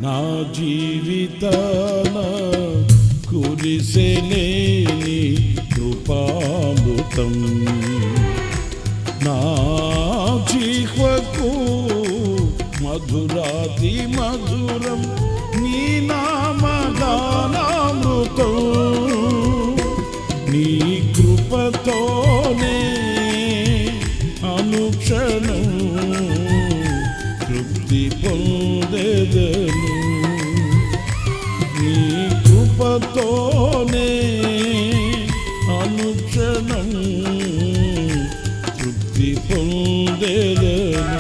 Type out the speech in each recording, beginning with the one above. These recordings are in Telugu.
నా జీవితాన కురిసెలేని కృపామృతం నా జీవకు మధురాతి మధురం నీ నామగానామృతం నీ కృపతోనే అనుక్షణం తృప్తి పొందెదను నీ కృపతోనే అనుక్షణం తృప్తి పొందెదను.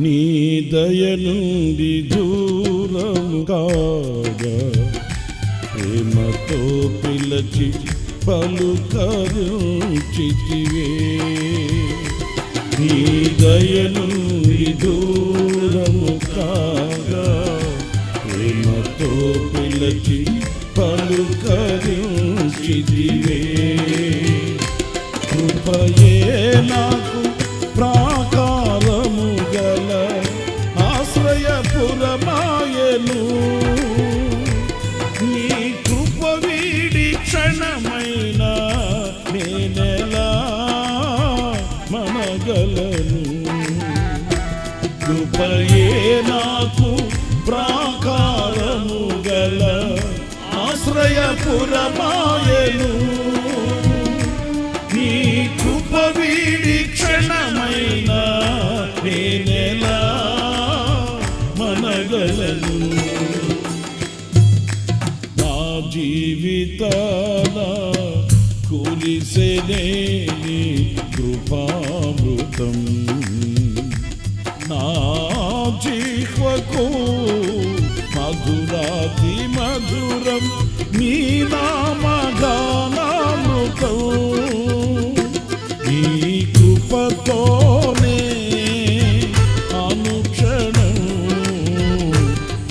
నీ దయ నుండి దూరము కాగా ప్రేమతో పిలచి పలుకరించితివే నీ దయ నుండి దూరము కాగా ప్రేమతో పిలచి పలుకరించితివే కృపయే నాకు ప్రాకారము గల ఆశ్రయపురమాయను నీ కృప వీడి క్షణమైన నేనెలా మనగలను కృపయే నాకు ప్రాకారము గల ఆశ్రయపురమాయను నీ కృప వీడి క్షణమైన నేనెలా మనగలను నా జీవితాన కురిసెలేని కృపామృతం నా జీవకు మధురాతి మధురం నీ నామగానామృతం నీ కృపతోనే అనుక్షణం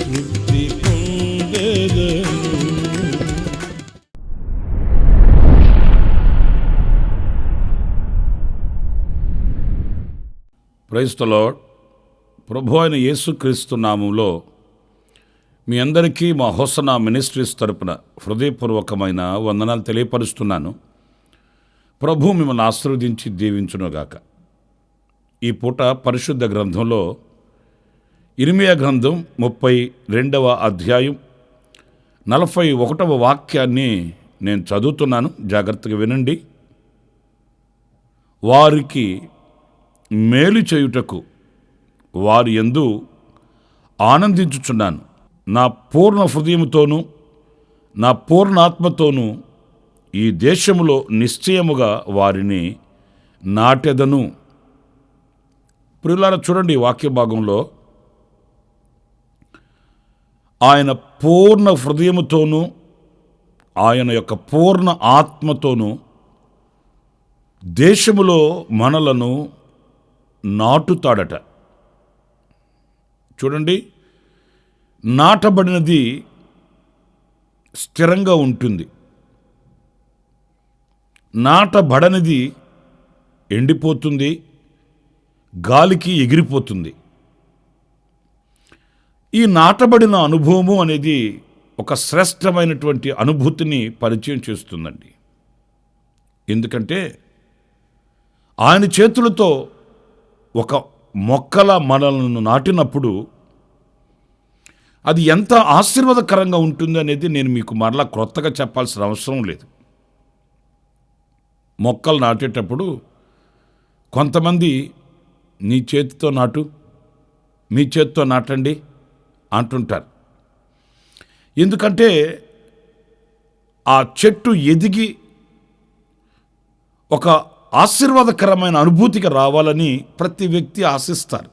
తృప్తి పొందెదను. Praise the lord. ప్రభు అయిన యేసుక్రీస్తు నామంలో మీ అందరికీ మా హోసనా మినిస్ట్రీస్ తరపున హృదయపూర్వకమైన వందనాలు తెలియపరుస్తున్నాను. ప్రభు మిమ్మల్ని ఆశీర్వదించి దీవించునుగాక. ఈ పూట పరిశుద్ధ గ్రంథంలో ఇర్మీయా గ్రంథం 32వ అధ్యాయం 41వ వాక్యాన్ని నేను చదువుతున్నాను. జాగ్రత్తగా వినండి. వారికి మేలు చేయుటకు వారి యందు ఆనందించుచున్నాను. నా పూర్ణ హృదయముతోనూ నా పూర్ణ ఆత్మతోనూ ఈ దేశములో నిశ్చయముగా వారిని నాటెదను. ప్రియులారా, చూడండి వాక్య భాగంలో ఆయన పూర్ణ హృదయముతోనూ ఆయన యొక్క పూర్ణ ఆత్మతోనూ దేశములో మనలను నాటుతాడట. చూడండి, నాటబడినది స్థిరంగా ఉంటుంది, నాటబడనిది ఎండిపోతుంది, గాలికి ఎగిరిపోతుంది. ఈ నాటబడిన అనుభవము అనేది ఒక శ్రేష్టమైనటువంటి అనుభూతిని పరిచయం చేస్తుందండి. ఎందుకంటే ఆయన చేతులతో ఒక మొక్కల మనలను నాటినప్పుడు అది ఎంత ఆశీర్వాదకరంగా ఉంటుంది అనేది నేను మీకు మరలా క్రొత్తగా చెప్పాల్సిన అవసరం లేదు. మొక్కలు నాటేటప్పుడు కొంతమంది నీ చేతితో నాటు, మీ చేతితో నాటండి అంటుంటారు. ఎందుకంటే ఆ చెట్టు ఎదిగి ఒక ఆశీర్వాదకరమైన అనుభూతికి రావాలని ప్రతి వ్యక్తి ఆశిస్తారు.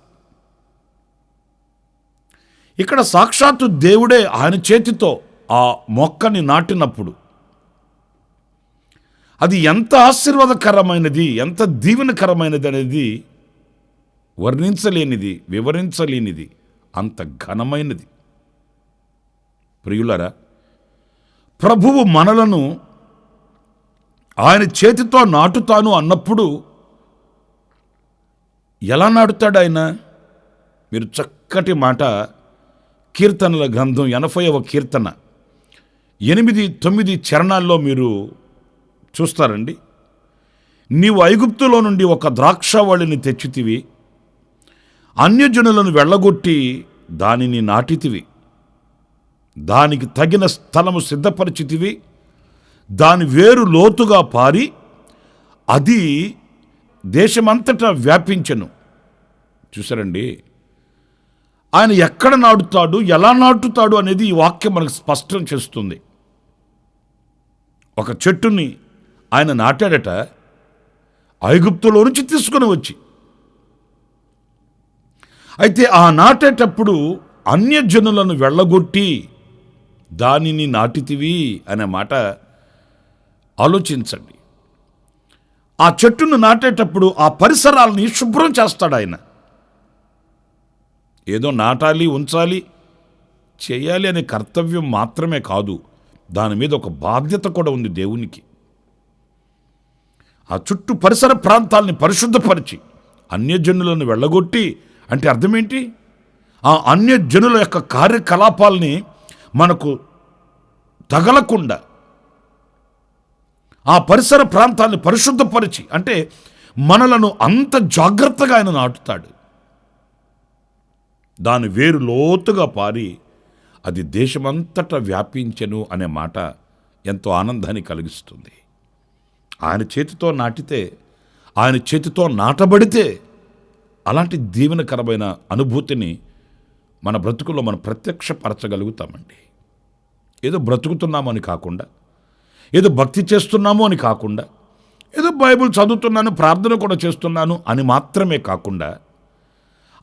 ఇక్కడ సాక్షాత్తు దేవుడే ఆయన చేతితో ఆ మొక్కని నాటినప్పుడు అది ఎంత ఆశీర్వాదకరమైనది, ఎంత దీవెనకరమైనది అనేది వర్ణించలేనిది, వివరించలేనిది, అంత ఘనమైనది. ప్రియులారా, ప్రభువు మనలను ఆయన చేతితో నాటుతాను అన్నప్పుడు ఎలా నాటుతాడు ఆయన? మీరు చక్కటి మాట కీర్తనల గ్రంథం 80వ కీర్తన 8-9 చరణాల్లో మీరు చూస్తారండి. నీవు ఐగుప్తులో నుండి ఒక ద్రాక్షవల్లిని తెచ్చితివి, అన్యజనులను వెళ్ళగొట్టి దానిని నాటితివి, దానికి తగిన స్థలము సిద్ధపరిచితివి, దాని వేరు లోతుగా పారి అది దేశమంతటా వ్యాపించెను. చూసారండి, ఆయన ఎక్కడ నాటుతాడు, ఎలా నాటుతాడు అనేది ఈ వాక్యం మనకు స్పష్టం చేస్తుంది. ఒక చెట్టుని ఆయన నాటాడట ఐగుప్తులో నుంచి తీసుకుని వచ్చి. అయితే ఆ నాటేటప్పుడు అన్యజనులను వెళ్ళగొట్టి దానిని నాటితివి అనే మాట ఆలోచించండి. ఆ చెట్టును నాటేటప్పుడు ఆ పరిసరాలని శుభ్రం చేస్తాడు ఆయన. ఏదో నాటాలి, ఉంచాలి, చేయాలి అనే కర్తవ్యం మాత్రమే కాదు, దాని మీద ఒక బాధ్యత కూడా ఉంది దేవునికి. ఆ చుట్టూ పరిసర ప్రాంతాలని పరిశుద్ధపరిచి అన్యజనులను వెళ్ళగొట్టి అంటే అర్థం ఏంటి? ఆ అన్యజనుల యొక్క కార్యకలాపాలని మనకు తగలకుండా ఆ పరిసర ప్రాంతాన్ని పరిశుద్ధపరిచి, అంటే మనలను అంత జాగ్రత్తగా ఆయన నాటుతాడు. దాని వేరు లోతుగా పారి అది దేశమంతటా వ్యాపించెను అనే మాట ఎంతో ఆనందాన్ని కలిగిస్తుంది. ఆయన చేతితో నాటితే, ఆయన చేతితో నాటబడితే అలాంటి దీవెనకరమైన అనుభూతిని మన బ్రతుకుల్లో మనం ప్రత్యక్షపరచగలుగుతామండి. ఏదో బ్రతుకుతున్నామని కాకుండా, ఏదో భక్తి చేస్తున్నాము అని కాకుండా, ఏదో బైబిల్ చదువుతున్నాను, ప్రార్థన కూడా చేస్తున్నాను అని మాత్రమే కాకుండా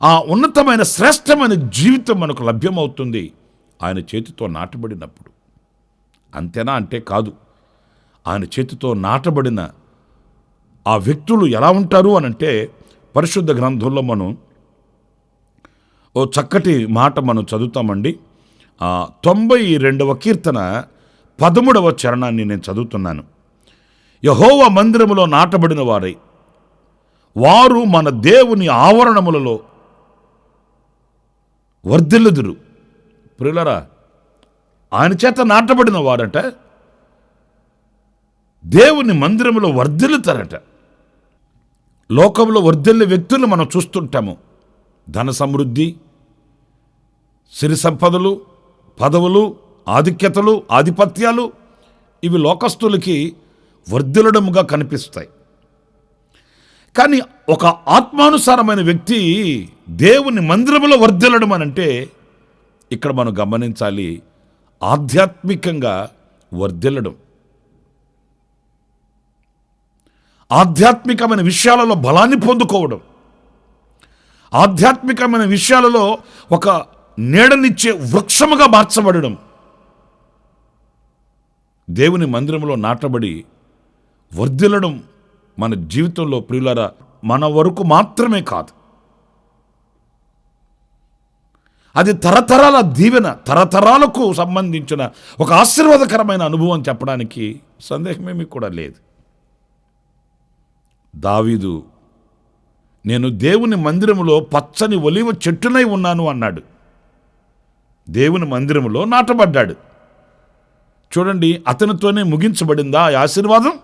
ఆ ఉన్నతమైన శ్రేష్టమైన జీవితం మనకు లభ్యమవుతుంది ఆయన చేతితో నాటబడినప్పుడు. అంతేనా అంటే కాదు. ఆయన చేతితో నాటబడిన ఆ వ్యక్తులు ఎలా ఉంటారు అనంటే పరిశుద్ధ గ్రంథంలో మనం ఓ చక్కటి మాట మనం చదువుతామండి. 92వ కీర్తన 13వ చరణాన్ని నేను చదువుతున్నాను. యెహోవా మందిరములో నాటబడిన వారై వారు మన దేవుని ఆవరణములలో వర్ధిల్లుదురు. ప్రియులారా, ఆయన చేత నాటబడిన వారట దేవుని మందిరములో వర్ధిల్లుతారట. లోకంలో వర్ధిల్లే వ్యక్తులు మనం చూస్తుంటాము. ధన సమృద్ధి, సిరి సంపదలు, పదవులు, ఆధిక్యతలు, ఆధిపత్యాలు ఇవి లోకస్తులకి వర్ధిల్లడముగా కనిపిస్తాయి. కానీ ఒక ఆత్మానుసారమైన వ్యక్తి దేవుని మందిరములో వర్ధిల్లడం అనంటే ఇక్కడ మనం గమనించాలి, ఆధ్యాత్మికంగా వర్ధిల్లడం, ఆధ్యాత్మికమైన విషయాలలో బలాన్ని పొందుకోవడం, ఆధ్యాత్మికమైన విషయాలలో ఒక నీడనిచ్చే వృక్షముగా మార్చబడడం. దేవుని మందిరంలో నాటబడి వర్ధిల్లడం మన జీవితంలో ప్రియులారా మన వరకు మాత్రమే కాదు, అది తరతరాల దీవెన, తరతరాలకు సంబంధించిన ఒక ఆశీర్వాదకరమైన అనుభవం చెప్పడానికి సందేహమేమీ కూడా లేదు. దావీదు నేను దేవుని మందిరములో పచ్చని ఒలీవ చెట్టునై ఉన్నాను అన్నాడు. దేవుని మందిరములో నాటబడ్డాడు. చూడండి, అతనితోనే ముగించబడిందా ఆ ఆశీర్వాదం?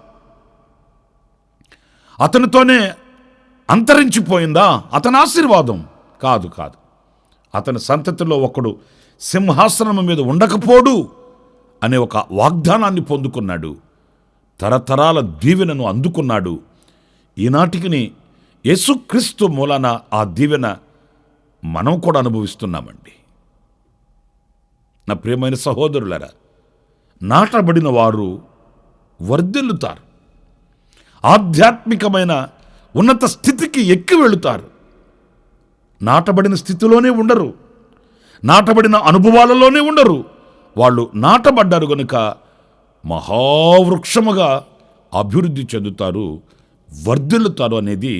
అతనితోనే అంతరించిపోయిందా అతని ఆశీర్వాదం? కాదు. అతని సంతతిలో ఒకడు సింహాసనం మీద ఉండకపోడు అనే ఒక వాగ్దానాన్ని పొందుకున్నాడు. తరతరాల దీవెనను అందుకున్నాడు. ఈనాటికి యేసుక్రీస్తు మూలాన ఆ దీవెన మనం కూడా అనుభవిస్తున్నామండి. నా ప్రియమైన సహోదరులారా, నాటబడిన వారు వర్ధిల్లుతారు, ఆధ్యాత్మికమైన ఉన్నత స్థితికి ఎక్కి వెళుతారు. నాటబడిన స్థితిలోనే ఉండరు, నాటబడిన అనుభవాలలోనే ఉండరు. వాళ్ళు నాటబడ్డారు గనుక మహావృక్షముగా అభివృద్ధి చెందుతారు, వర్ధిల్లుతారు అనేది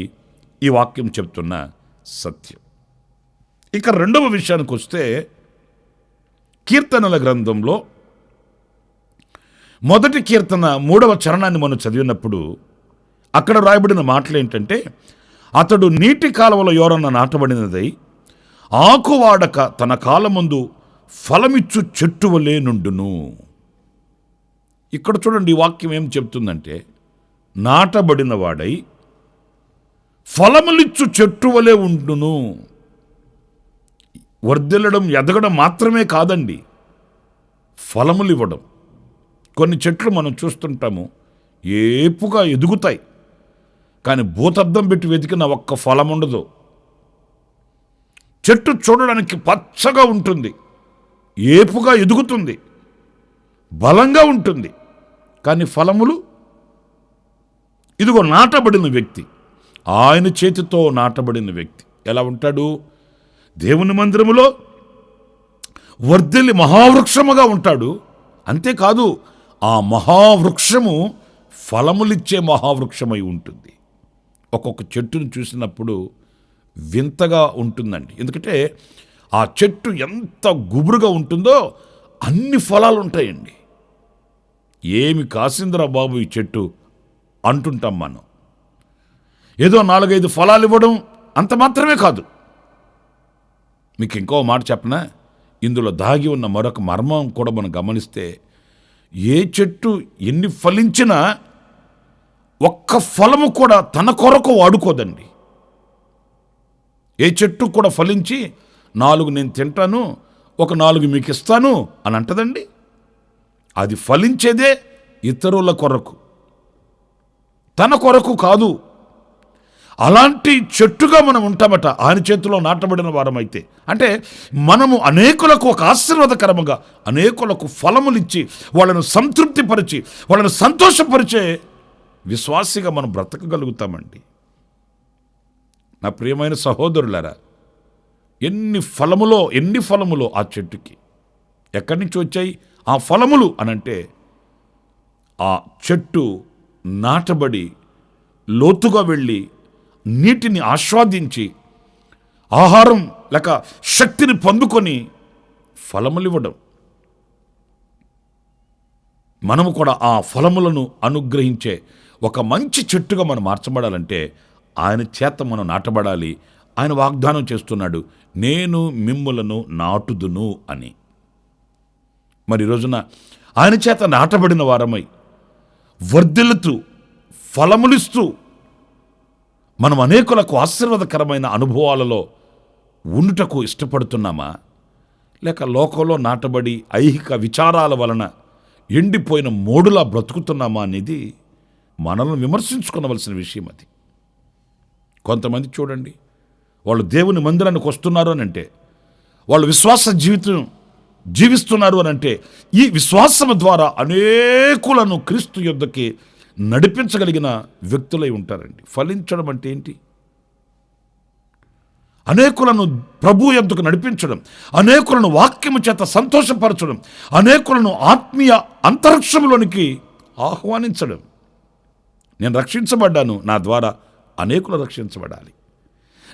ఈ వాక్యం చెప్తున్న సత్యం. ఇక రెండవ విషయానికి వస్తే, కీర్తనల గ్రంథంలో మొదటి కీర్తన 3వ చరణాన్ని మనం చదివినప్పుడు అక్కడ రాయబడిన మాటలు ఏంటంటే, అతడు నీటి కాలువల యోరన నాటబడినదై ఆకువాడక తన కాలమందు ఫలమిచ్చు చెట్టు వలె నుండును. ఇక్కడ చూడండి, ఈ వాక్యం ఏం చెప్తుందంటే, నాటబడిన వాడై ఫలములిచ్చు చెట్టు వలె ఉండును. వర్ధిల్లడం, ఎదగడం మాత్రమే కాదండి, ఫలములు ఇవ్వడం. కొన్ని చెట్లు మనం చూస్తుంటాము, ఏపుగా ఎదుగుతాయి, కానీ భూతద్దం పెట్టి వెతికిన ఒక్క ఫలం ఉండదు. చెట్టు చూడడానికి పచ్చగా ఉంటుంది, ఏపుగా ఎదుగుతుంది, బలంగా ఉంటుంది, కానీ ఫలములు. ఇదిగో నాటబడిన వ్యక్తి, ఆయన చేతితో నాటబడిన వ్యక్తి ఎలా ఉంటాడు? దేవుని మందిరములో వర్ధిల్లి మహావృక్షముగా ఉంటాడు. అంతేకాదు, ఆ మహావృక్షము ఫలములిచ్చే మహావృక్షమై ఉంటుంది. ఒక్కొక్క చెట్టును చూసినప్పుడు వింతగా ఉంటుందండి. ఎందుకంటే ఆ చెట్టు ఎంత గుబురుగా ఉంటుందో అన్ని ఫలాలు ఉంటాయండి. ఏమి కాసిందిరా బాబు ఈ చెట్టు అంటుంటాం మనం. ఏదో 4-5 ఫలాలు ఇవ్వడం అంత మాత్రమే కాదు. మీకు ఇంకో మాట చెప్పనా, ఇందులో దాగి ఉన్న మరొక మర్మం కూడా మనం గమనిస్తే, ఏ చెట్టు ఎన్ని ఫలించినా ఒక్క ఫలము కూడా తన కొరకు వాడుకోదండి. ఏ చెట్టు కూడా ఫలించి 4 నేను తింటాను, ఒక 4 మీకు ఇస్తాను అని అంటదండి. అది ఫలించేదే ఇతరుల కొరకు, తన కొరకు కాదు. అలాంటి చెట్టుగా మనం ఉంటామట ఆయన చేతిలో నాటబడిన వారమైతే. అంటే మనము అనేకులకు ఒక ఆశీర్వాదకరముగా, అనేకులకు ఫలములిచ్చి, వాళ్ళను సంతృప్తిపరిచి, వాళ్ళను సంతోషపరిచే విశ్వాసిగా మనం బ్రతకగలుగుతామండి. నా ప్రియమైన సహోదరులారా, ఎన్ని ఫలములో ఆ చెట్టుకి ఎక్కడి నుంచి వచ్చాయి ఆ ఫలములు అనంటే, ఆ చెట్టు నాటబడి లోతుగా వెళ్ళి నీటిని ఆస్వాదించి ఆహారం లేక శక్తిని పొందుకొని ఫలములు ఇవ్వడం. మనము కూడా ఆ ఫలములను అనుగ్రహించే ఒక మంచి చెట్టుగా మనం మార్చబడాలంటే ఆయన చేత మనం నాటబడాలి. ఆయన వాగ్దానం చేస్తున్నాడు, నేను మిమ్ములను నాటుదును అని. మరి ఈ రోజున ఆయన చేత నాటబడిన వారమై వర్ధిల్లుతూ ఫలములిస్తూ మనం అనేకులకు ఆశీర్వాదకరమైన అనుభవాలలో ఉండుటకు ఇష్టపడుతున్నామా, లేక లోకంలో నాటబడి ఐహిక విచారాల వలన ఎండిపోయిన మోడులా బ్రతుకుతున్నామా అనేది మనల్ని విమర్శించుకోవలసిన విషయం. అది కొంతమంది చూడండి, వాళ్ళు దేవుని మందిరానికి వస్తున్నారు అని అంటే, వాళ్ళు విశ్వాస జీవితం జీవిస్తున్నారు అని అంటే, ఈ విశ్వాసము ద్వారా అనేకులను క్రీస్తు యొద్దకి నడిపించగలిగిన వ్యక్తులై ఉంటారండి. ఫలించడం అంటే ఏంటి? అనేకులను ప్రభు యొద్దకు నడిపించడం, అనేకులను వాక్యము చేత సంతోషపరచడం, అనేకులను ఆత్మీయ అంతరిక్షంలోనికి ఆహ్వానించడం. నేను రక్షించబడ్డాను, నా ద్వారా అనేకులు రక్షించబడాలి.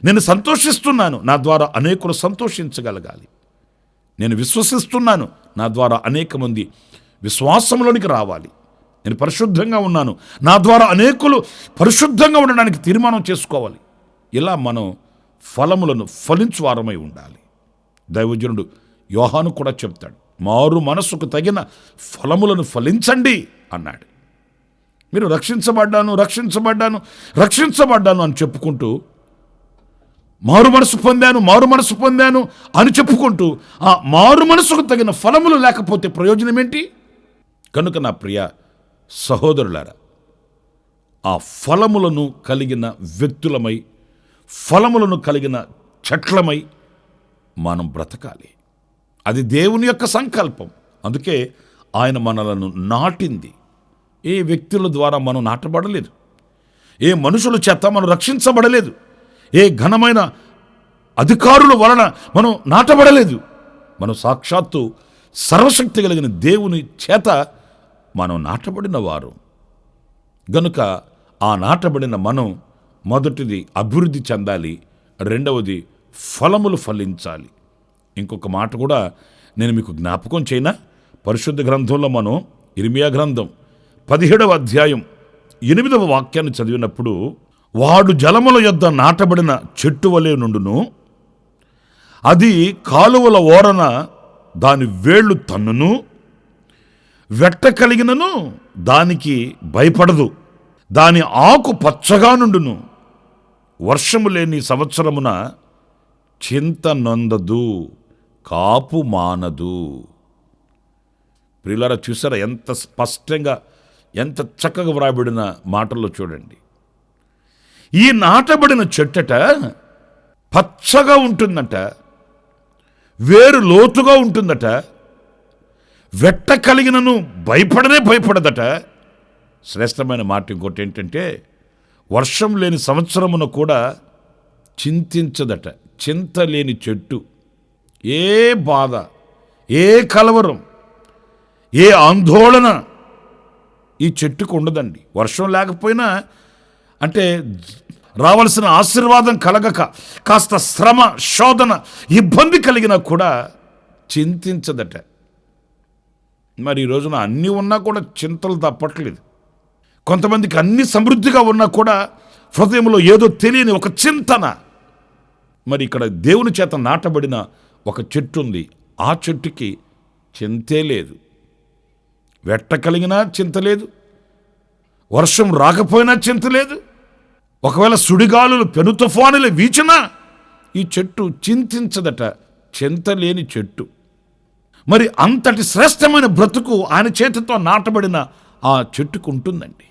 నేను సంతోషిస్తున్నాను, నా ద్వారా అనేకులు సంతోషించగలగాలి. నేను విశ్వసిస్తున్నాను, నా ద్వారా అనేక మంది విశ్వాసంలోనికి రావాలి. నేను పరిశుద్ధంగా ఉన్నాను, నా ద్వారా అనేకులు పరిశుద్ధంగా ఉండడానికి తీర్మానం చేసుకోవాలి. ఇలా మనం ఫలములను ఫలించువారమై ఉండాలి. దైవజనుడు యోహాను కూడా చెప్తాడు, మారు మనసుకు తగిన ఫలములను ఫలించండి అన్నాడు. మీరు రక్షించబడ్డాను అని చెప్పుకుంటూ మారు మనసు పొందాను అని చెప్పుకుంటూ ఆ మారు మనసుకు తగిన ఫలములు లేకపోతే ప్రయోజనం ఏంటి? కనుక నా ప్రియ సహోదరులారా, ఆ ఫలములను కలిగిన వ్యక్తులమై, ఫలములను కలిగిన చెట్లమై మనం బ్రతకాలి. అది దేవుని యొక్క సంకల్పం. అందుకే ఆయన మనలను నాటింది. ఏ వ్యక్తుల ద్వారా మనం నాటబడలేదు, ఏ మనుషుల చేత మనం రక్షించబడలేదు, ఏ ఘనమైన అధికారుల వలన మనం నాటబడలేదు. మనం సాక్షాత్తు సర్వశక్తి కలిగిన దేవుని చేత మనం నాటబడిన వారు. గనుక ఆ నాటబడిన మనం మొదటిది అభివృద్ధి చెందాలి, రెండవది ఫలములు ఫలించాలి. ఇంకొక మాట కూడా నేను మీకు జ్ఞాపకం చేయనా? పరిశుద్ధ గ్రంథంలో మనం ఇర్మియా గ్రంథం 17వ అధ్యాయం 8వ వాక్యాన్ని చదివినప్పుడు, వాడు జలముల యొద్ద నాటబడిన చెట్టు వలె నుండును, అది కాలువల ఓరన దాని వేళ్ళు తన్నును, వెట్ట కలిగినను దానికి భయపడదు, దాని ఆకు పచ్చగా నుండును, వర్షము లేని సంవత్సరమున చింత నొందదు, కాపు మానదు. ప్రియులారా, చూసారా ఎంత స్పష్టంగా, ఎంత చక్కగా వ్రాయబడిన మాటల్లో చూడండి. ఈ నాటబడిన చెట్టట పచ్చగా ఉంటుందట, వేరు లోతుగా ఉంటుందట, వెట్ట కలిగినను భయపడదట. శ్రేష్టమైన మాట ఇంకోటి ఏంటంటే, వర్షం లేని సంవత్సరమున కూడా చింతించదట. చింత లేని చెట్టు, ఏ బాధ, ఏ కలవరం, ఏ ఆందోళన ఈ చెట్టుకు ఉండదండి. వర్షం లేకపోయినా, అంటే రావాల్సిన ఆశీర్వాదం కలగక కాస్త శ్రమ, శోధన, ఇబ్బంది కలిగినా కూడా చింతించదట. మరి ఈ రోజున అన్నీ ఉన్నా కూడా చింతలు తప్పట్లేదు. కొంతమందికి అన్ని సమృద్ధిగా ఉన్నా కూడా హృదయంలో ఏదో తెలియని ఒక చింతన. మరి ఇక్కడ దేవుని చేత నాటబడిన ఒక చెట్టు ఉంది. ఆ చెట్టుకి చింతే లేదు, వెట్ట కలిగినా చింత లేదు, వర్షం రాకపోయినా చింత లేదు, ఒకవేళ సుడిగాలులు పెను తుఫానులు వీచినా ఈ చెట్టు చింతించదట. చింత లేని చెట్టు. మరి అంతటి శ్రేష్టమైన బ్రతుకు ఆయన చేతితో నాటబడిన ఆ చెట్టుకు ఉంటుందండి.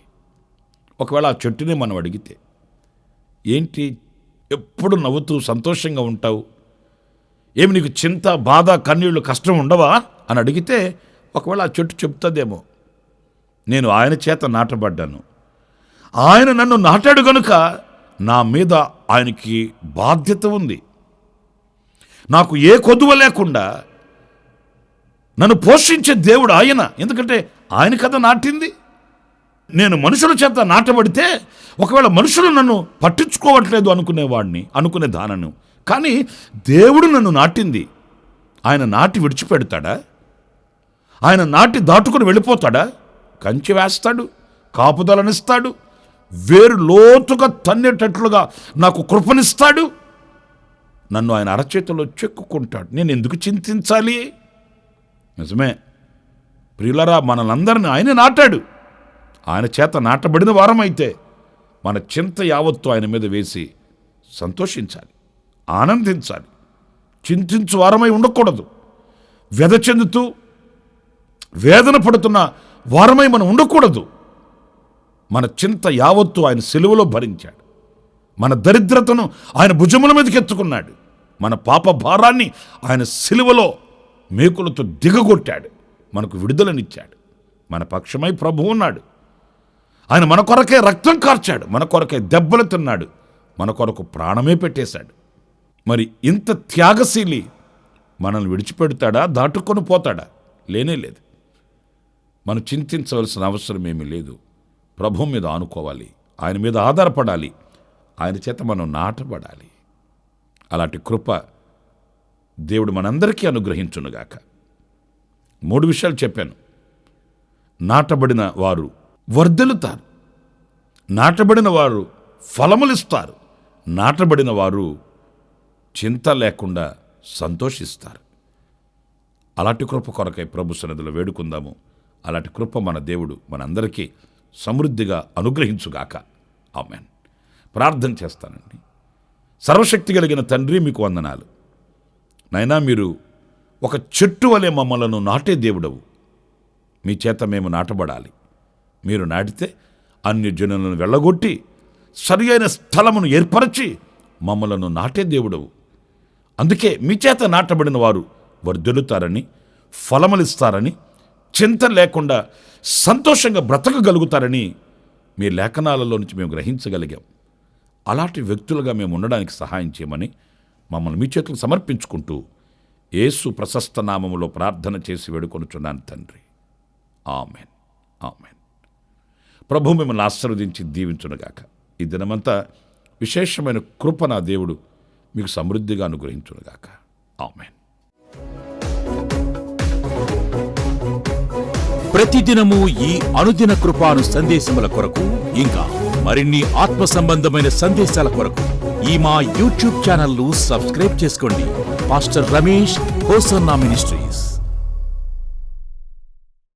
ఒకవేళ ఆ చెట్టుని మనం అడిగితే, ఏంటి ఎప్పుడు నవ్వుతూ సంతోషంగా ఉంటావు, ఏమి నీకు చింత, బాధ, కన్నీళ్ళు, కష్టం ఉండవా అని అడిగితే, ఒకవేళ ఆ చెట్టు చెప్తుందేమో, నేను ఆయన చేత నాటబడ్డాను, ఆయన నన్ను నాటాడు గనుక నా మీద ఆయనకి బాధ్యత ఉంది, నాకు ఏ కొదువ లేకుండా నన్ను పోషించే దేవుడు ఆయన. ఎందుకంటే ఆయన కదా నాటింది. నేను మనుషుల చేత నాటబడితే ఒకవేళ మనుషులు నన్ను పట్టించుకోవట్లేదు అనుకునే దానను, కానీ దేవుడు నన్ను నాటింది. ఆయన నాటి విడిచిపెడతాడా? ఆయన నాటి దాటుకుని వెళ్ళిపోతాడా? కంచె వేస్తాడు, కాపుదలనిస్తాడు, వేరు లోతుగా తన్నేటట్లుగా నాకు కృపనిస్తాడు, నన్ను ఆయన అరచేతిలో చెక్కుకుంటాడు. నేను ఎందుకు చింతించాలి? నిజమే ప్రియులరా, మనలందరినీ ఆయన నాటాడు. ఆయన చేత నాటబడిన వారమైతే మన చింత యావత్తు ఆయన మీద వేసి సంతోషించాలి, ఆనందించాలి. చింతించు వారమై ఉండకూడదు. వ్యధ చెందుతూ వేదన పడుతున్న వారమై మనం ఉండకూడదు. మన చింత యావత్తు ఆయన సిలువలో భరించాడు. మన దరిద్రతను ఆయన భుజముల మీదకి ఎత్తుకున్నాడు. మన పాప భారాన్ని ఆయన సిలువలో మేకులతో దిగగొట్టాడు. మనకు విడుదలనిచ్చాడు. మన పక్షమై ప్రభువు ఉన్నాడు. ఆయన మన కొరకే రక్తం కార్చాడు, మన కొరకే దెబ్బలు తిన్నాడు, మన కొరకు ప్రాణమే పెట్టేశాడు. మరి ఇంత త్యాగశీలి మనల్ని విడిచిపెడతాడా, దాటుకొని పోతాడా? లేనే లేదు. మనం చింతించవలసిన అవసరం ఏమీ లేదు. ప్రభువు మీద ఆనుకోవాలి, ఆయన మీద ఆధారపడాలి, ఆయన చేత మనం నాటబడాలి. అలాంటి కృప దేవుడు మనందరికీ అనుగ్రహించునుగాక. 3 విషయాలు చెప్పాను. నాటబడిన వారు వర్ధిల్లుతారు, నాటబడిన వారు ఫలములిస్తారు, నాటబడిన వారు చింత లేకుండా సంతోషిస్తారు. అలాంటి కృప కొరకై ప్రభు సన్నిధిలో వేడుకుందాము. అలాంటి కృప మన దేవుడు మనందరికీ సమృద్ధిగా అనుగ్రహించుగాక. ఆమేన్. ప్రార్థన చేస్తానండి. సర్వశక్తి కలిగిన తండ్రి, మీకు వందనాలు నైనా. మీరు ఒక చెట్టు వలె మమ్మలను నాటే దేవుడవు. మీ చేత మేము నాటబడాలి. మీరు నాటితే అన్యజనులను వెళ్ళగొట్టి సరి అయిన స్థలమును ఏర్పరచి మమ్మలను నాటే దేవుడవు. అందుకే మీ చేత నాటబడిన వారు వర్ధిల్లుతారని, ఫలములిస్తారని, చింత లేకుండా సంతోషంగా బ్రతకగలుగుతారని మీ లేఖనాలలో నుంచి మేము గ్రహించగలిగాం. అలాంటి వ్యక్తులుగా మేము ఉండడానికి సహాయం చేయమని మమ్మల్ని మీ చేతులకు సమర్పించుకుంటూ యేసు ప్రశస్త నామములో ప్రార్థన చేసి వేడుకొనుచున్నాను తండ్రి. Amen, amen. ప్రభు మిమ్మల్ని ఆశీర్వదించి దీవించునుగాక. ఈ దినమంతా విశేషమైన కృప నా దేవుడు మీకు సమృద్ధిగా అనుగ్రహించునుగాక. ఆమెన్. ప్రతిదినము ఈ అనుదిన కృపాను సందేశముల కొరకు, ఇంకా మరిన్ని ఆత్మ సంబంధమైన సందేశాల కొరకు ఈ మా యూట్యూబ్ ఛానల్ ను సబ్స్క్రైబ్ చేసుకోండి. Pastor Ramesh hosanna ministries.